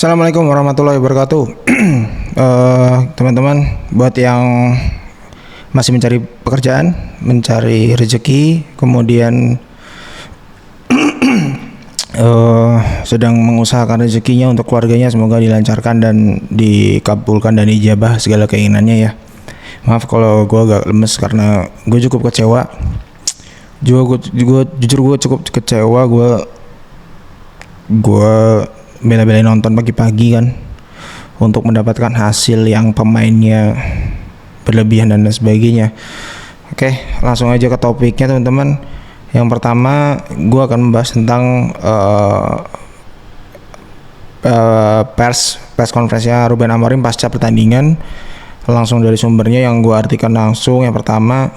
Assalamualaikum warahmatullahi wabarakatuh. Teman-teman, buat yang masih mencari pekerjaan, mencari rezeki, kemudian sedang mengusahakan rezekinya untuk keluarganya, semoga dilancarkan dan dikabulkan dan ijabah segala keinginannya ya. Maaf kalau gue agak lemes karena gue cukup kecewa. Jujur gue cukup kecewa. Gue bela-belain nonton pagi-pagi kan untuk mendapatkan hasil yang pemainnya berlebihan dan lain sebagainya. Oke, langsung aja ke topiknya teman-teman. Yang pertama, gue akan membahas tentang pers konferensinya Ruben Amorim pasca pertandingan. Langsung dari sumbernya yang gue artikan langsung. Yang pertama,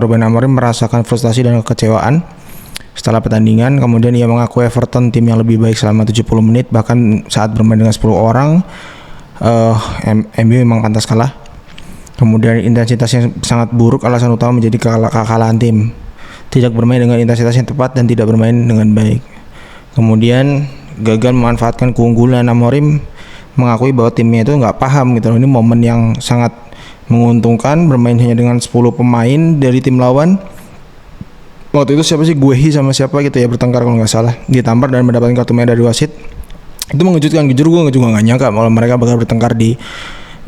Ruben Amorim merasakan frustasi dan kekecewaan setelah pertandingan. Kemudian ia mengaku Everton tim yang lebih baik selama 70 menit, bahkan saat bermain dengan 10 orang MU memang pantas kalah. Kemudian intensitas yang sangat buruk alasan utama menjadi kekalahan tim, tidak bermain dengan intensitas yang tepat dan tidak bermain dengan baik. Kemudian gagal memanfaatkan keunggulan. Amorim mengakui bahwa timnya itu nggak paham gitu loh, ini momen yang sangat menguntungkan bermain hanya dengan 10 pemain dari tim lawan. Waktu itu siapa sih, Guehi sama siapa gitu ya bertengkar kalau nggak salah, ditampar dan mendapatkan kartu merah dari wasit. Itu mengejutkan, jujur gue juga nggak nyangka kalau mereka bakal bertengkar di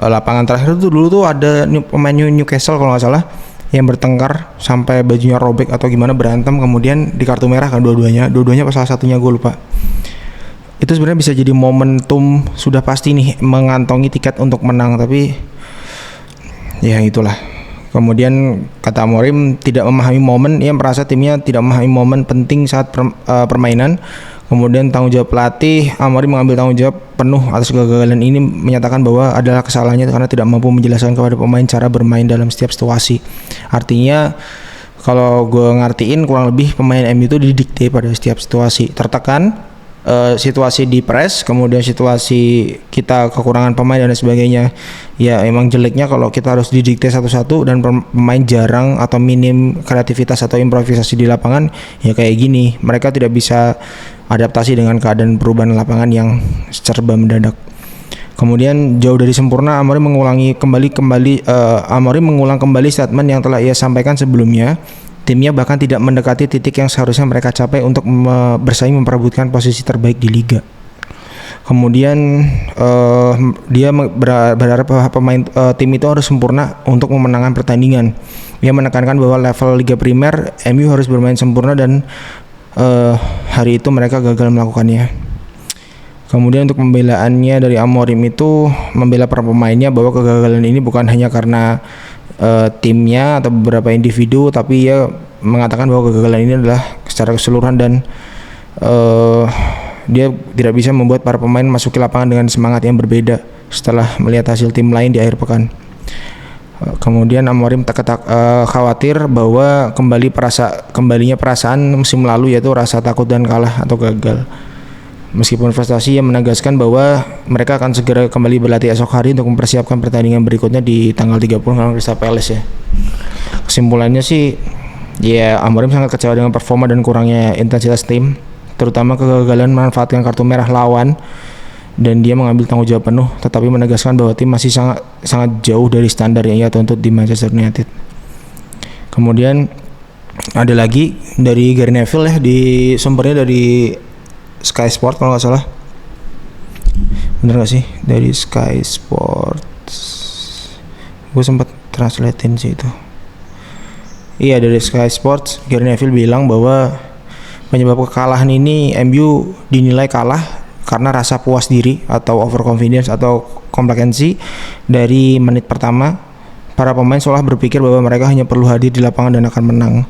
lapangan terakhir. Itu dulu tuh ada pemain Newcastle kalau nggak salah yang bertengkar sampai bajunya robek atau gimana, berantem kemudian di kartu merah kan dua-duanya pas salah satunya gue lupa. Itu sebenarnya bisa jadi momentum sudah pasti nih mengantongi tiket untuk menang, tapi ya itulah. Kemudian kata Amorim tidak memahami momen, ia merasa timnya tidak memahami momen penting saat permainan. Kemudian tanggung jawab pelatih, Amorim mengambil tanggung jawab penuh atas kegagalan ini, menyatakan bahwa adalah kesalahannya karena tidak mampu menjelaskan kepada pemain cara bermain dalam setiap situasi. Artinya kalau gue ngartiin kurang lebih pemain MU itu didikte pada setiap situasi, tertekan, situasi di press, kemudian situasi kita kekurangan pemain dan sebagainya. Ya emang jeleknya kalau kita harus didikte satu-satu dan pemain jarang atau minim kreativitas atau improvisasi di lapangan, ya kayak gini. Mereka tidak bisa adaptasi dengan keadaan perubahan lapangan yang serba mendadak. Kemudian jauh dari sempurna, Amorim mengulang kembali statement yang telah ia sampaikan sebelumnya. Timnya bahkan tidak mendekati titik yang seharusnya mereka capai untuk bersaing memperebutkan posisi terbaik di liga. Kemudian dia berharap pemain tim itu harus sempurna untuk memenangkan pertandingan. Ia menekankan bahwa level Liga Primer MU harus bermain sempurna dan hari itu mereka gagal melakukannya. Kemudian untuk pembelaannya dari Amorim itu membela para pemainnya bahwa kegagalan ini bukan hanya karena timnya atau beberapa individu, tapi ia mengatakan bahwa kegagalan ini adalah secara keseluruhan dan dia tidak bisa membuat para pemain masuk ke lapangan dengan semangat yang berbeda setelah melihat hasil tim lain di akhir pekan. Kemudian Amorim khawatir bahwa kembalinya perasaan musim lalu, yaitu rasa takut dan kalah atau gagal. Meskipun frustasi, ia menegaskan bahwa mereka akan segera kembali berlatih esok hari untuk mempersiapkan pertandingan berikutnya di tanggal 30 lawan Crystal Palace ya. Kesimpulannya sih, ya Amorim sangat kecewa dengan performa dan kurangnya intensitas tim, terutama kegagalan memanfaatkan kartu merah lawan, dan dia mengambil tanggung jawab penuh, tetapi menegaskan bahwa tim masih sangat jauh dari standar yang ia tuntut di Manchester United. Kemudian ada lagi dari Gary Neville ya, di sumbernya dari Sky Sport kalau nggak salah, bener nggak sih, dari Sky Sports, gue sempat translatein sih itu. Iya, dari Sky Sports, Gary Neville bilang bahwa penyebab kekalahan ini MU dinilai kalah karena rasa puas diri atau overconfidence atau komplasensi dari menit pertama. Para pemain seolah berpikir bahwa mereka hanya perlu hadir di lapangan dan akan menang.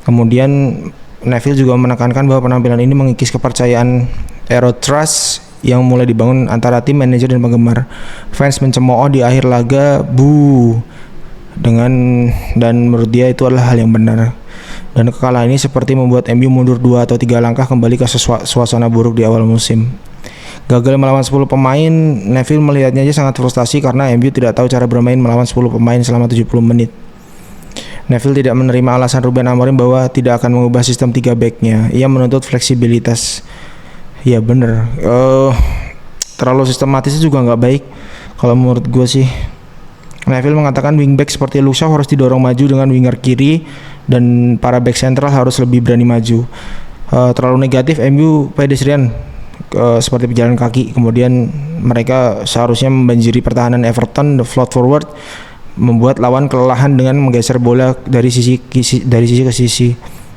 Kemudian Neville juga menekankan bahwa penampilan ini mengikis kepercayaan Eero Trust yang mulai dibangun antara tim, manajer dan penggemar. Fans mencemooh di akhir laga, dan menurut dia itu adalah hal yang benar. Dan kekalahan ini seperti membuat MU mundur 2 atau 3 langkah kembali ke suasana buruk di awal musim. Gagal melawan 10 pemain, Neville melihatnya aja sangat frustasi karena MU tidak tahu cara bermain melawan 10 pemain selama 70 menit. Neville tidak menerima alasan Ruben Amorim bahwa tidak akan mengubah sistem 3 back-nya. Ia menuntut fleksibilitas. Ya bener. terlalu sistematis juga nggak baik kalau menurut gue sih. Neville mengatakan wingback seperti Luke Shaw harus didorong maju dengan winger kiri dan para back sentral harus lebih berani maju. Terlalu negatif MU pedestrian seperti pejalan kaki. Kemudian mereka seharusnya membanjiri pertahanan Everton, the float forward, membuat lawan kelelahan dengan menggeser bola dari sisi ke sisi.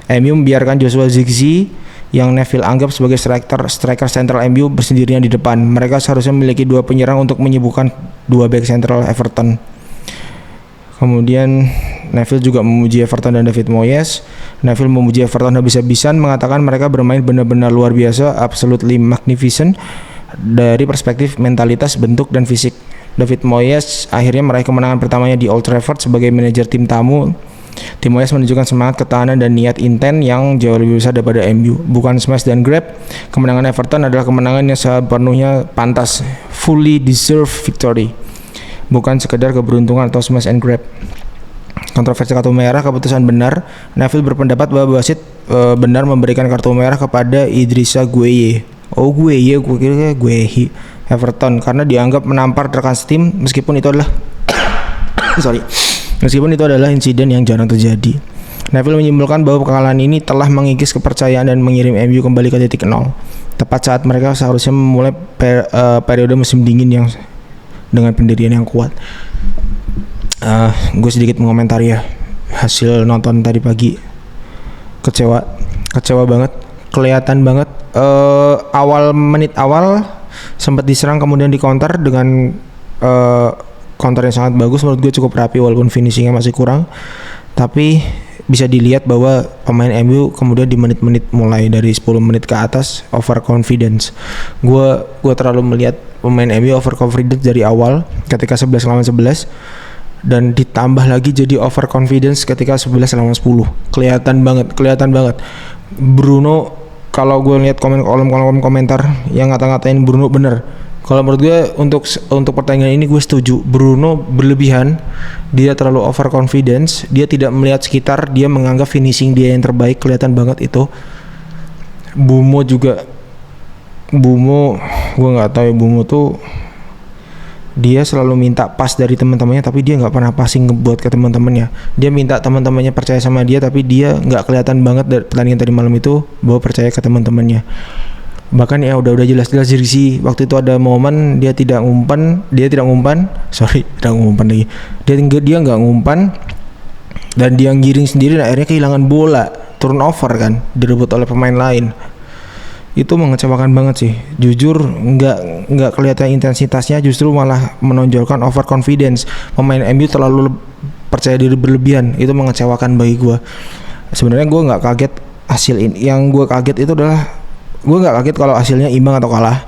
MU membiarkan Joshua Zirkzee yang Neville anggap sebagai striker sentral MU bersendirian di depan. Mereka seharusnya memiliki dua penyerang untuk menyibukkan dua back sentral Everton. Kemudian Neville juga memuji Everton dan David Moyes. Neville memuji Everton habis-habisan, mengatakan mereka bermain benar-benar luar biasa, absolutely magnificent dari perspektif mentalitas, bentuk, dan fisik. David Moyes akhirnya meraih kemenangan pertamanya di Old Trafford sebagai manajer tim tamu. Tim Moyes menunjukkan semangat, ketahanan, dan niat intent yang jauh lebih besar daripada MU. Bukan smash dan grab, kemenangan Everton adalah kemenangan yang sepenuhnya pantas, fully deserved victory, bukan sekedar keberuntungan atau smash and grab. Kontroversi kartu merah, keputusan benar. Neville berpendapat bahwa wasit benar memberikan kartu merah kepada Idrissa Gueye. Gue kira Guehi Everton karena dianggap menampar rekan setim meskipun itu adalah meskipun itu adalah insiden yang jarang terjadi. Neville menyimpulkan bahwa kekalahan ini telah mengikis kepercayaan dan mengirim MU kembali ke titik nol. Tepat saat mereka seharusnya memulai periode musim dingin yang dengan pendirian yang kuat. Gue sedikit mengomentari ya hasil nonton tadi pagi. Kecewa banget, kelihatan banget. Menit awal sempat diserang kemudian di counter dengan counter yang sangat bagus, menurut gue cukup rapi walaupun finishingnya masih kurang. Tapi bisa dilihat bahwa pemain MU kemudian di menit-menit mulai dari 10 menit ke atas overconfidence. Gue terlalu melihat pemain MU overconfidence dari awal ketika 11 lawan 11 dan ditambah lagi jadi overconfidence ketika 11 lawan 10. Kelihatan banget. Bruno, kalau gue lihat kolom komentar yang ngata-ngatain Bruno bener. Kalau menurut gue untuk pertandingan ini gue setuju. Bruno berlebihan, dia terlalu overconfidence, dia tidak melihat sekitar, dia menganggap finishing dia yang terbaik, kelihatan banget itu. Bumo, gue nggak tahu ya, Bumo tuh dia selalu minta pas dari teman-temannya tapi dia nggak pernah passing buat ke teman-temannya. Dia minta teman-temannya percaya sama dia tapi dia nggak kelihatan banget dari pertandingan tadi malam itu bahwa percaya ke teman-temannya. Bahkan ya udah jelas-jelas Zirkzee waktu itu ada momen dia tidak ngumpan lagi. Dia nggak ngumpan dan dia ngiring sendiri dan akhirnya kehilangan bola, turnover kan, direbut oleh pemain lain. Itu mengecewakan banget sih. Jujur nggak kelihatan intensitasnya, justru malah menonjolkan overconfidence. Pemain MU terlalu percaya diri berlebihan. Itu mengecewakan bagi gue. Sebenarnya gue nggak kaget hasil ini. Yang gue kaget itu adalah gue nggak kaget kalau hasilnya imbang atau kalah.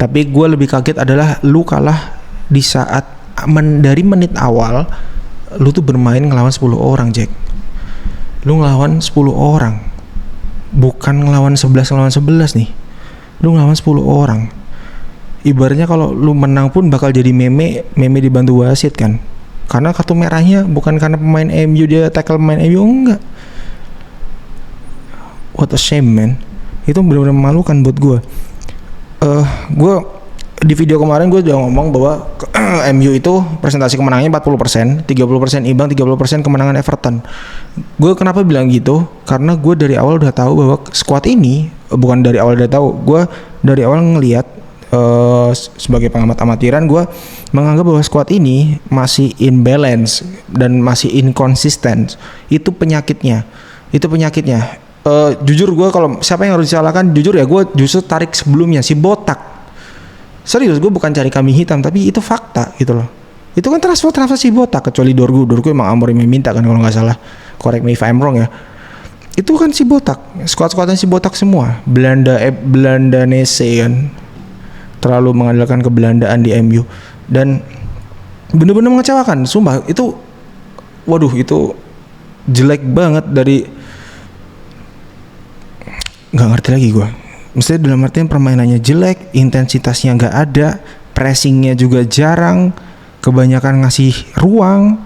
Tapi gue lebih kaget adalah lu kalah di saat dari menit awal lu tuh bermain ngelawan 10 orang, Jack. Lu ngelawan 10 orang. Bukan ngelawan 11 lawan 11 nih. Lu ngelawan 10 orang. Ibaratnya kalau lu menang pun bakal jadi meme dibantu wasit kan. Karena kartu merahnya bukan karena pemain MU dia tackle pemain MU, enggak. What a shame, man. Itu benar-benar memalukan buat gue. Gue di video kemarin gue udah ngomong bahwa MU itu presentasi kemenangannya 40%, 30% imbang, 30% kemenangan Everton. Gue kenapa bilang gitu? Karena gue dari awal udah tahu bahwa squad ini, bukan dari awal udah tahu, gue dari awal ngelihat sebagai pengamat amatiran, gue menganggap bahwa squad ini masih imbalance dan masih inconsistent. Itu penyakitnya. Jujur gue kalau siapa yang harus disalahkan, jujur ya gue justru tarik sebelumnya si Botak. Serius, gue bukan cari kambing hitam, tapi itu fakta gitu loh. Itu kan transfer si Botak, kecuali Dorgu emang Amorim yang minta kan kalau nggak salah. Correct me if I'm wrong ya. Itu kan si Botak, squad-squadnya si Botak semua. Belandanese kan, terlalu mengandalkan kebelandaan di MU dan bener-bener mengecewakan. Sumpah itu, itu jelek banget dari. Nggak ngerti lagi gue. Mestinya dalam artian permainannya jelek, intensitasnya nggak ada, pressingnya juga jarang, kebanyakan ngasih ruang.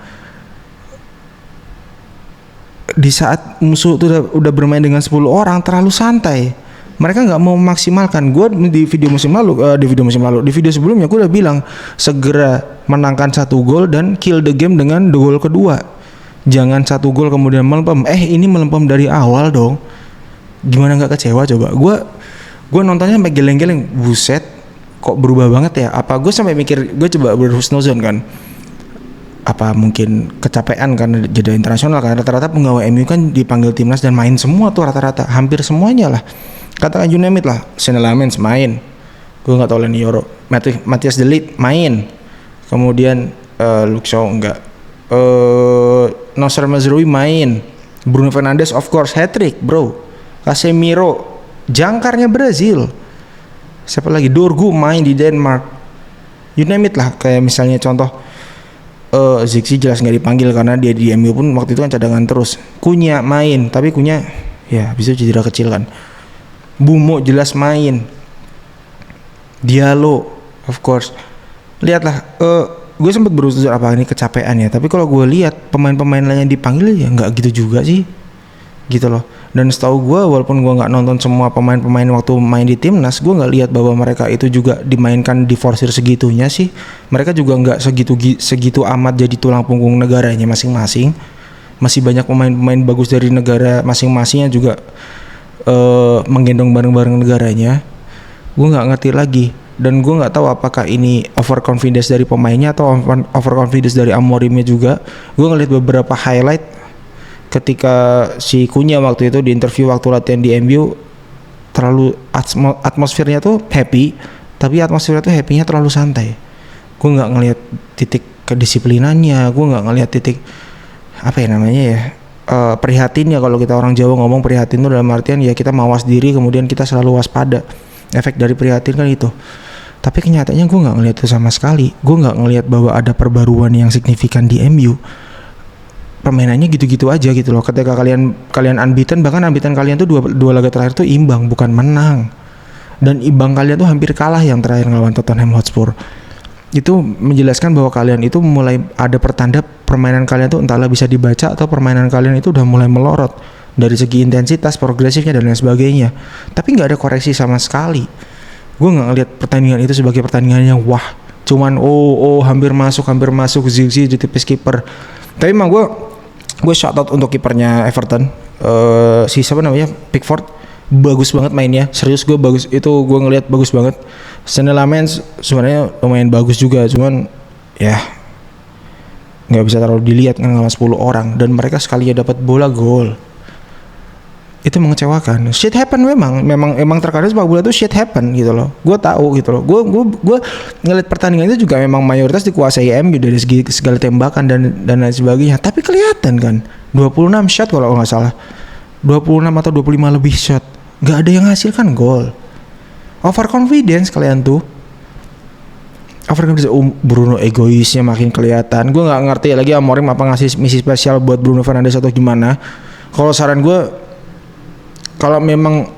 Di saat musuh tuh udah bermain dengan 10 orang terlalu santai. mereka nggak mau memaksimalkan. Gue di video sebelumnya gue udah bilang segera menangkan 1 gol dan kill the game dengan gol kedua. Jangan 1 gol kemudian melempem. Ini melempem dari awal dong. Gimana nggak kecewa coba? Gue nontonnya sampai geleng-geleng. Buset, kok berubah banget ya? Apa gue sampai mikir, gue coba berhusnuzon kan? Apa mungkin kecapean karena jeda internasional kan? Rata-rata penggawa MU kan dipanggil timnas dan main semua tuh rata-rata, hampir semuanya lah. Katakan you name it lah, Senne Lammens main, gue nggak tahu Leny Yoro, Matthias de Ligt main, kemudian Luke Shaw enggak, Nocer Mazraoui main, Bruno Fernandes of course hat-trick bro, Casemiro jangkarnya Brazil, siapa lagi, Dorgu main di Denmark, you name it lah. Kayak misalnya contoh Zirkzee jelas nggak dipanggil karena dia di MU pun waktu itu kan cadangan terus. Cunha main, tapi Cunha ya bisa cedera kecil kan. Bumo jelas main, Diallo of course. Lihatlah, gue sempat berusaha apa ini kecapean ya, tapi kalau gue lihat pemain-pemain lain yang dipanggil ya nggak gitu juga sih, gitu loh. Dan setahu gue, walaupun gue nggak nonton semua pemain-pemain waktu main di timnas, gue nggak lihat bahwa mereka itu juga dimainkan di forsir segitunya sih. Mereka juga nggak segitu amat jadi tulang punggung negaranya masing-masing. Masih banyak pemain-pemain bagus dari negara masing-masingnya juga menggendong bareng-bareng negaranya. Gue nggak ngerti lagi, dan gue nggak tahu apakah ini overconfidence dari pemainnya atau overconfidence dari Amorimnya juga. Gue ngeliat beberapa highlight ketika si Cunha waktu itu di interview waktu latihan di MU, terlalu atmosfernya tuh happy, tapi atmosfernya tuh happynya terlalu santai. Gue nggak ngeliat titik kedisiplinannya, gue nggak ngeliat titik apa ya namanya ya, prihatinnya. Kalau kita orang Jawa ngomong prihatin itu dalam artian ya kita mawas diri, kemudian kita selalu waspada. Efek dari prihatin kan itu. Tapi kenyataannya gue nggak ngelihat itu sama sekali. Gue nggak ngelihat bahwa ada perbaruan yang signifikan di MU. Permainannya gitu-gitu aja gitu loh. Ketika kalian unbeaten, bahkan unbeaten kalian tuh dua laga terakhir tuh imbang, bukan menang. Dan imbang kalian tuh hampir kalah yang terakhir ngelawan Tottenham Hotspur. Itu menjelaskan bahwa kalian itu mulai ada pertanda permainan kalian tuh entahlah bisa dibaca atau permainan kalian itu udah mulai melorot dari segi intensitas, progresifnya dan lain sebagainya. Tapi nggak ada koreksi sama sekali. Gue nggak ngelihat pertandingan itu sebagai pertandingan yang wah, cuman hampir masuk Zirkzee di tipis kiper. Tapi emang gue shout out untuk kipernya Everton, si siapa namanya, Pickford, bagus banget mainnya, serius gue bagus, itu gue ngelihat bagus banget. Senne Lammens sebenarnya lumayan bagus juga, cuman ya nggak bisa terlalu dilihat kan ngelawan 10 orang dan mereka sekalinya dapat bola gol. Itu mengecewakan. Shit happen memang terkadang sepak bola itu shit happen gitu loh. Gue tahu gitu loh. Gue ngeliat pertandingan itu juga memang mayoritas dikuasai MU dari segi segala tembakan dan lain sebagainya. Tapi kelihatan kan 26 shot kalau nggak salah. 26 atau 25 lebih shot. Nggak ada yang hasilkan gol. Overconfidence kalian tuh. Overconfidence. Bruno egoisnya makin kelihatan. Gue nggak ngerti lagi Amorim apa ngasih misi spesial buat Bruno Fernandes atau gimana. Kalau saran gue, kalau memang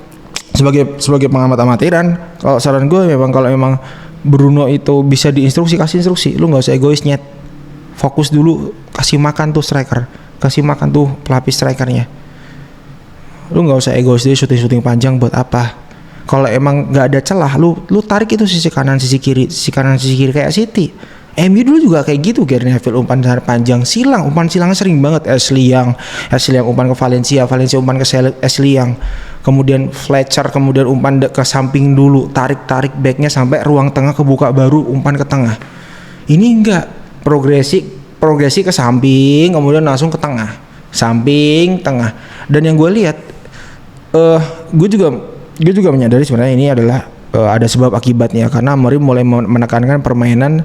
sebagai pengamat amatiran, kalau saran gue memang kalau memang Bruno itu bisa diinstruksi, kasih instruksi. Lu nggak usah egois nyet. Fokus dulu, kasih makan tuh striker, kasih makan tuh pelapis strikernya. Lu nggak usah egois deh syuting panjang buat apa? Kalau emang nggak ada celah, lu tarik itu sisi kanan sisi kiri kayak City. MU dulu juga kayak gitu, Gary Neville umpan panjang, umpan silangnya sering banget. Ashley Young umpan ke Valencia umpan ke Ashley Young, kemudian Fletcher kemudian umpan ke samping dulu, tarik backnya sampai ruang tengah kebuka baru umpan ke tengah. Ini enggak, progresi ke samping kemudian langsung ke tengah, samping tengah. Dan yang gue lihat, gue juga menyadari sebenarnya ini adalah ada sebab akibatnya, karena Amorim mulai menekankan permainan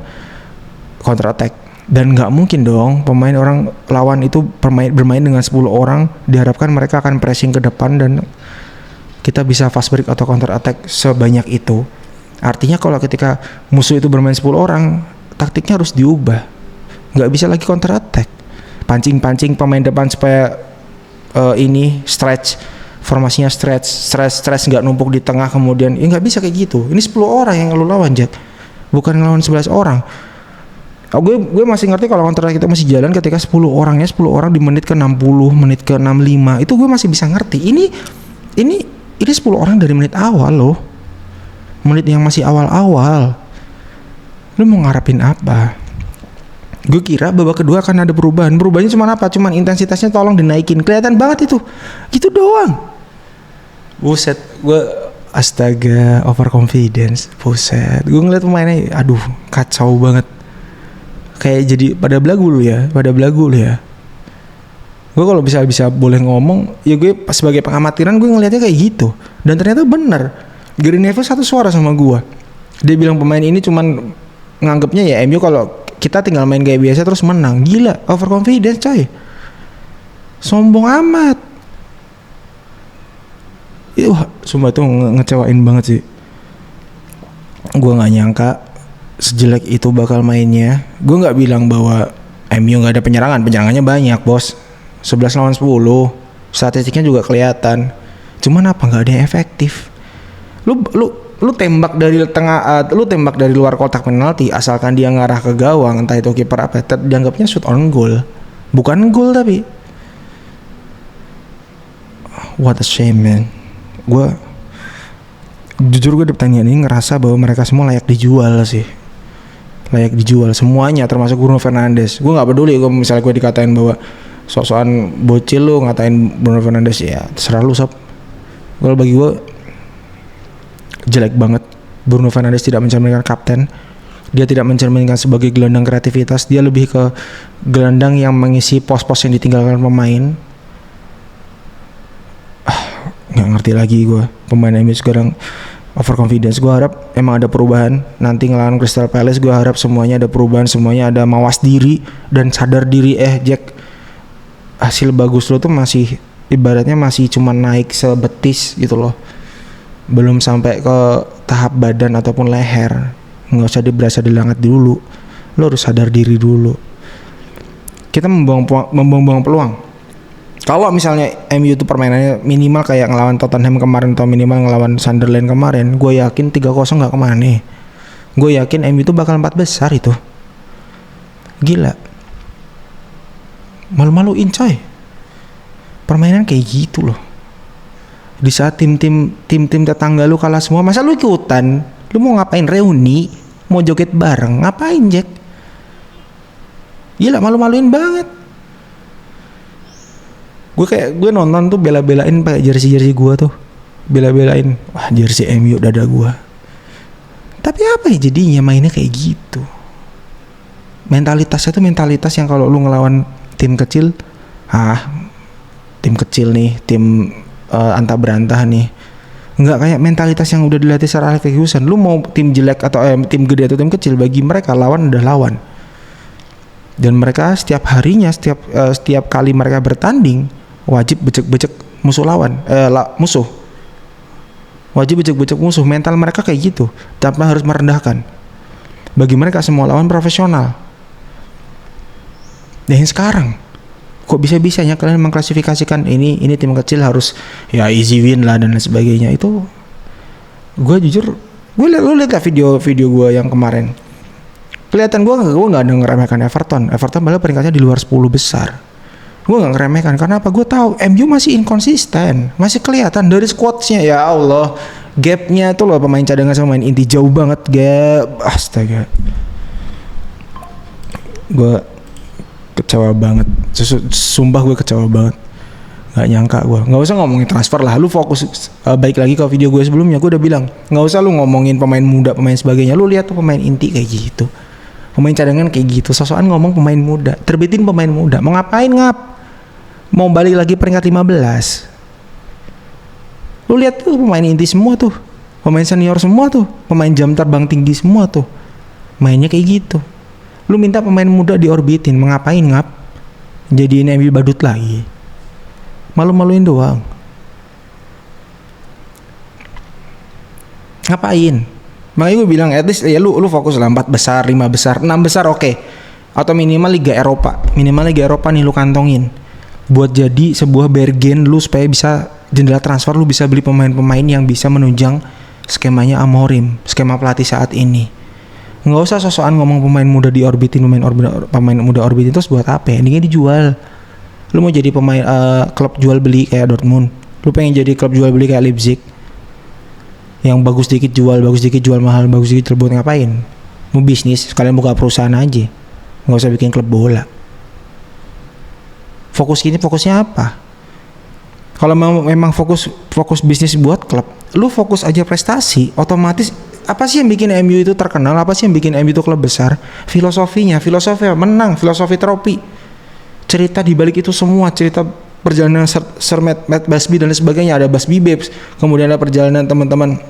counter attack, dan nggak mungkin dong pemain orang lawan itu bermain dengan 10 orang diharapkan mereka akan pressing ke depan dan kita bisa fast break atau counter attack sebanyak itu. Artinya kalau ketika musuh itu bermain 10 orang, taktiknya harus diubah, nggak bisa lagi counter attack, pancing pemain depan supaya ini stretch, formasinya stretch nggak numpuk di tengah, kemudian ya nggak bisa kayak gitu. Ini 10 orang yang lu lawan, Jack, bukan ngelawan 11 orang. Gue masih ngerti kalau kontrak kita masih jalan ketika 10 orang di menit ke 60, menit ke 65, itu gue masih bisa ngerti. ini 10 orang dari menit awal loh. Menit yang masih awal-awal. Lu mau ngarepin apa? Gue kira babak kedua akan ada perubahan. Perubahannya cuma apa? Cuman intensitasnya tolong dinaikin. Kelihatan banget itu. Gitu doang. Buset, gue astaga, overconfidence. Buset, gue ngeliat pemainnya, aduh, kacau banget. Kayak jadi pada belagu lu ya. Gue kalau bisa boleh ngomong, ya gue sebagai pengamatiran gue ngeliatnya kayak gitu. Dan ternyata bener. Gary Neville satu suara sama gue. Dia bilang pemain ini cuman nganggapnya ya MU kalau kita tinggal main kayak biasa terus menang. Gila, overconfidence coy. Sombong amat. Wah, sumpah tuh ngecewain banget sih. Gue gak nyangka sejelek itu bakal mainnya. Gue gak bilang bahwa MU gak ada penyerangan. Penyerangannya banyak bos. 11 lawan 10. Statistiknya juga kelihatan. Cuman apa gak ada yang efektif. Lu tembak dari tengah, lu tembak dari luar kotak penalti, asalkan dia ngarah ke gawang, entah itu kiper apa, dianggapnya shoot on goal. Bukan gol tapi. What a shame man. Gue jujur di pertandingan ini ngerasa bahwa mereka semua layak dijual sih. Layak dijual semuanya, termasuk Bruno Fernandes. Gue nggak peduli kalau misalnya gue dikatain bahwa sok-sokan bocil lu ngatain Bruno Fernandes, ya terserah lu sob. Kalau bagi gue jelek banget. Bruno Fernandes tidak mencerminkan kapten. Dia tidak mencerminkan sebagai gelandang kreativitas. Dia lebih ke gelandang yang mengisi pos-pos yang ditinggalkan pemain. Nggak ngerti lagi gue. Pemain MU sekarang overconfidence. Gue harap emang ada perubahan. Nanti ngelawan Crystal Palace gue harap semuanya ada perubahan. Semuanya ada mawas diri dan sadar diri. Jack, hasil bagus lo tuh masih ibaratnya masih cuma naik sebetis gitu loh. Belum sampai ke tahap badan ataupun leher. Nggak usah berasa dilangat dulu. Lo harus sadar diri dulu. Kita membuang peluang. Kalau misalnya MU itu permainannya minimal kayak ngelawan Tottenham kemarin atau minimal ngelawan Sunderland kemarin, gue yakin 3-0 nggak kemana. Gue yakin MU itu bakal 4 besar itu. Gila. Malu-maluin coy. Permainan kayak gitu loh. Di saat tim-tim tetangga lu kalah semua, masa lu ikutan? Lu mau ngapain? Reuni? Mau joget bareng? Ngapain Jack? Gila, malu-maluin banget. Gue nonton tuh bela-belain pakai jersey gue tuh. Bela-belain, wah jersey MU dada gue. Tapi apa ya jadinya mainnya kayak gitu? Mentalitasnya tuh mentalitas yang kalau lu ngelawan tim kecil, tim kecil nih, tim antah berantah nih, nggak kayak mentalitas yang udah dilatih secara Alex Ferguson. Lu mau tim jelek atau tim gede atau tim kecil, bagi mereka lawan udah lawan. Dan mereka setiap harinya, setiap kali mereka bertanding wajib becek-becek musuh lawan, musuh. Wajib becek-becek musuh. Mental mereka kayak gitu, tanpa harus merendahkan. Bagi mereka semua lawan profesional. Dan sekarang kok bisa-bisanya kalian mengklasifikasikan ini tim kecil harus ya easy win lah dan lain sebagainya. Itu gue jujur, lu lihat gak video gue yang kemarin? Kelihatan gue nggak ada ngeremehkan Everton malah peringkatnya di luar 10 besar. Gue nggak ngeremehkan karena apa? Gue tahu MU masih inkonsisten, masih kelihatan dari squadsnya. Ya Allah, gapnya tuh loh pemain cadangan sama pemain inti jauh banget gap. Astaga, gue kecewa banget. Sumpah gue kecewa banget. Gak nyangka gue. Gak usah ngomongin transfer lah. Lu fokus balik lagi ke video gue sebelumnya. Gue udah bilang gak usah lu ngomongin pemain muda, pemain sebagainya. Lu lihat tuh pemain inti kayak gitu, pemain cadangan kayak gitu. Sosokan ngomong pemain muda, terbitin pemain muda. Mau ngapain ngap? Mau balik lagi peringkat 15. Lu lihat tuh pemain inti semua tuh, pemain senior semua tuh, pemain jam terbang tinggi semua tuh. Mainnya kayak gitu. Lu minta pemain muda diorbitin, mengapain ngap? Jadiin MU badut lagi. Malu-maluin doang. Ngapain? Makanya gue bilang at least ya lu fokus lah 4 besar, 5 besar, 6 besar oke. Atau minimal Liga Eropa. Minimal Liga Eropa nih lu kantongin. Buat jadi sebuah bargain lu supaya bisa jendela transfer lu bisa beli pemain-pemain yang bisa menunjang skemanya Amorim, skema pelatih saat ini. Nggak usah sosokan ngomong pemain muda diorbitin, pemain muda orbitin terus buat apa? Endingnya dijual. Lu mau jadi pemain klub jual beli kayak Dortmund, lu pengen jadi klub jual beli kayak Leipzig, Yang bagus dikit jual mahal, bagus dikit jual, buat ngapain? Mau bisnis, sekalian buka perusahaan aja. Nggak usah bikin klub bola. Fokusnya apa? Kalau memang fokus bisnis buat klub, lu fokus aja prestasi, otomatis apa sih yang bikin MU itu terkenal? Apa sih yang bikin MU itu klub besar? Filosofi menang, filosofi trofi. Cerita di balik itu semua, cerita perjalanan Sir Matt Busby dan lain sebagainya, ada Busby Babes, kemudian ada perjalanan teman-teman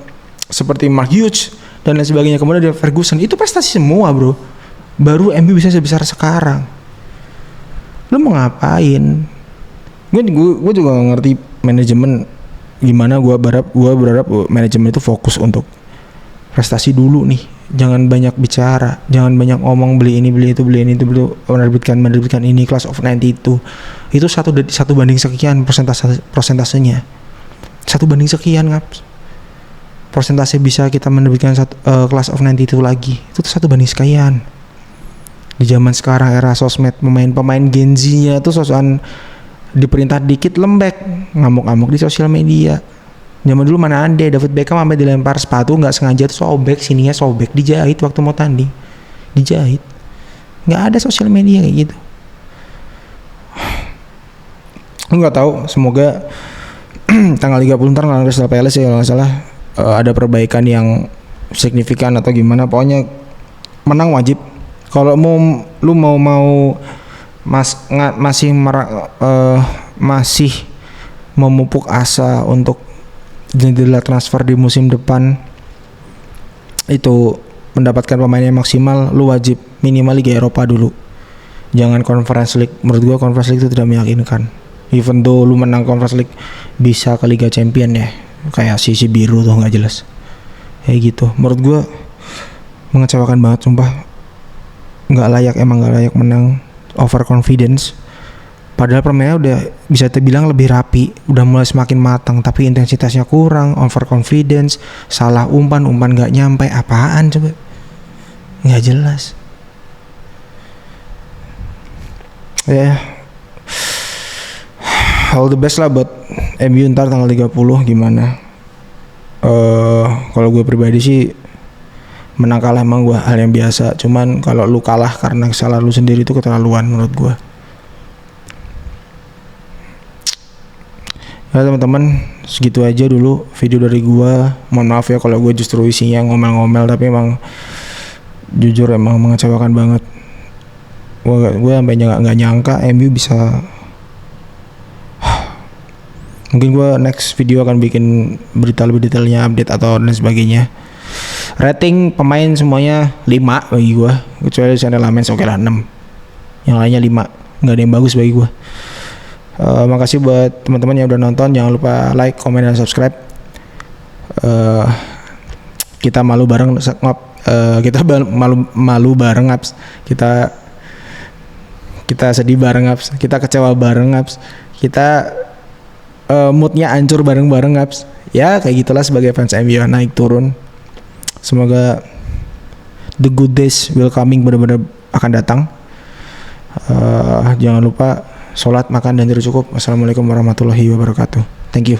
seperti Mark Hughes dan lain sebagainya, kemudian ada Ferguson. Itu prestasi semua, bro. Baru MU bisa sebesar sekarang. Lu mau ngapain? Gue juga gak ngerti manajemen gimana. Gue berharap manajemen itu fokus untuk prestasi dulu nih. Jangan banyak bicara, jangan banyak ngomong beli ini beli itu menerbitkan ini class of 92. Itu satu banding sekian persentasenya. 1 banding sekian, Ngaps. Persentase bisa kita menerbitkan class of 92 lagi. Itu 1 banding sekian. Di zaman sekarang era sosmed, pemain Gen Z-nya tuh sosokan diperintah dikit lembek, ngamuk-ngamuk di sosial media. Zaman dulu mana ada David Beckham sampai dilempar sepatu nggak sengaja tuh sobek, sininya sobek, dijahit waktu mau tanding, dijahit. Nggak ada sosial media kayak gitu. Nggak tahu, semoga tanggal 30 ntar ngelawan Crystal Palace ya kalau nggak salah, ada perbaikan yang signifikan atau gimana. Pokoknya menang wajib. Kalau lu mau masih memupuk asa untuk jendela transfer di musim depan itu mendapatkan pemain yang maksimal, lu wajib minimal Liga Eropa dulu. Jangan Conference League. Menurut gua Conference League itu tidak meyakinkan. Even though lu menang Conference League bisa ke Liga Champion ya, kayak sisi biru tuh nggak jelas. Kayak gitu. Menurut gua mengecewakan banget sumpah. Nggak layak menang, overconfidence. Padahal permainnya udah bisa terbilang lebih rapi, udah mulai semakin matang, tapi intensitasnya kurang, overconfidence, salah umpan nggak nyampe, apaan coba? Nggak jelas. Ya, all the best lah buat MU ntar tanggal 30 gimana? Kalau gue pribadi sih menang kalah emang gue hal yang biasa. Cuman kalau lu kalah karena kesalahan lu sendiri itu keterlaluan menurut gue. Ya teman-teman, segitu aja dulu video dari gua. Mohon maaf ya kalau gue justru isinya ngomel-ngomel, tapi emang jujur emang mengecewakan banget. Gue sampai nggak nyangka MU bisa. Mungkin gue next video akan bikin berita lebih detailnya, update atau dan sebagainya. Rating pemain semuanya 5 bagi gue, kecuali Sané Lamens oke lah 6. Yang lainnya 5, nggak ada yang bagus bagi gue. Makasih buat teman-teman yang udah nonton. Jangan lupa like, komen, dan subscribe. Kita malu bareng kita malu bareng Ngaps. Kita sedih bareng Ngaps. Kita kecewa bareng Ngaps. Kita moodnya hancur bareng-bareng Ngaps. Ya kayak gitulah sebagai fans MU, naik turun. Semoga the good days will coming benar-benar akan datang. Jangan lupa sholat, makan, dan tidur cukup. Wassalamualaikum warahmatullahi wabarakatuh. Thank you.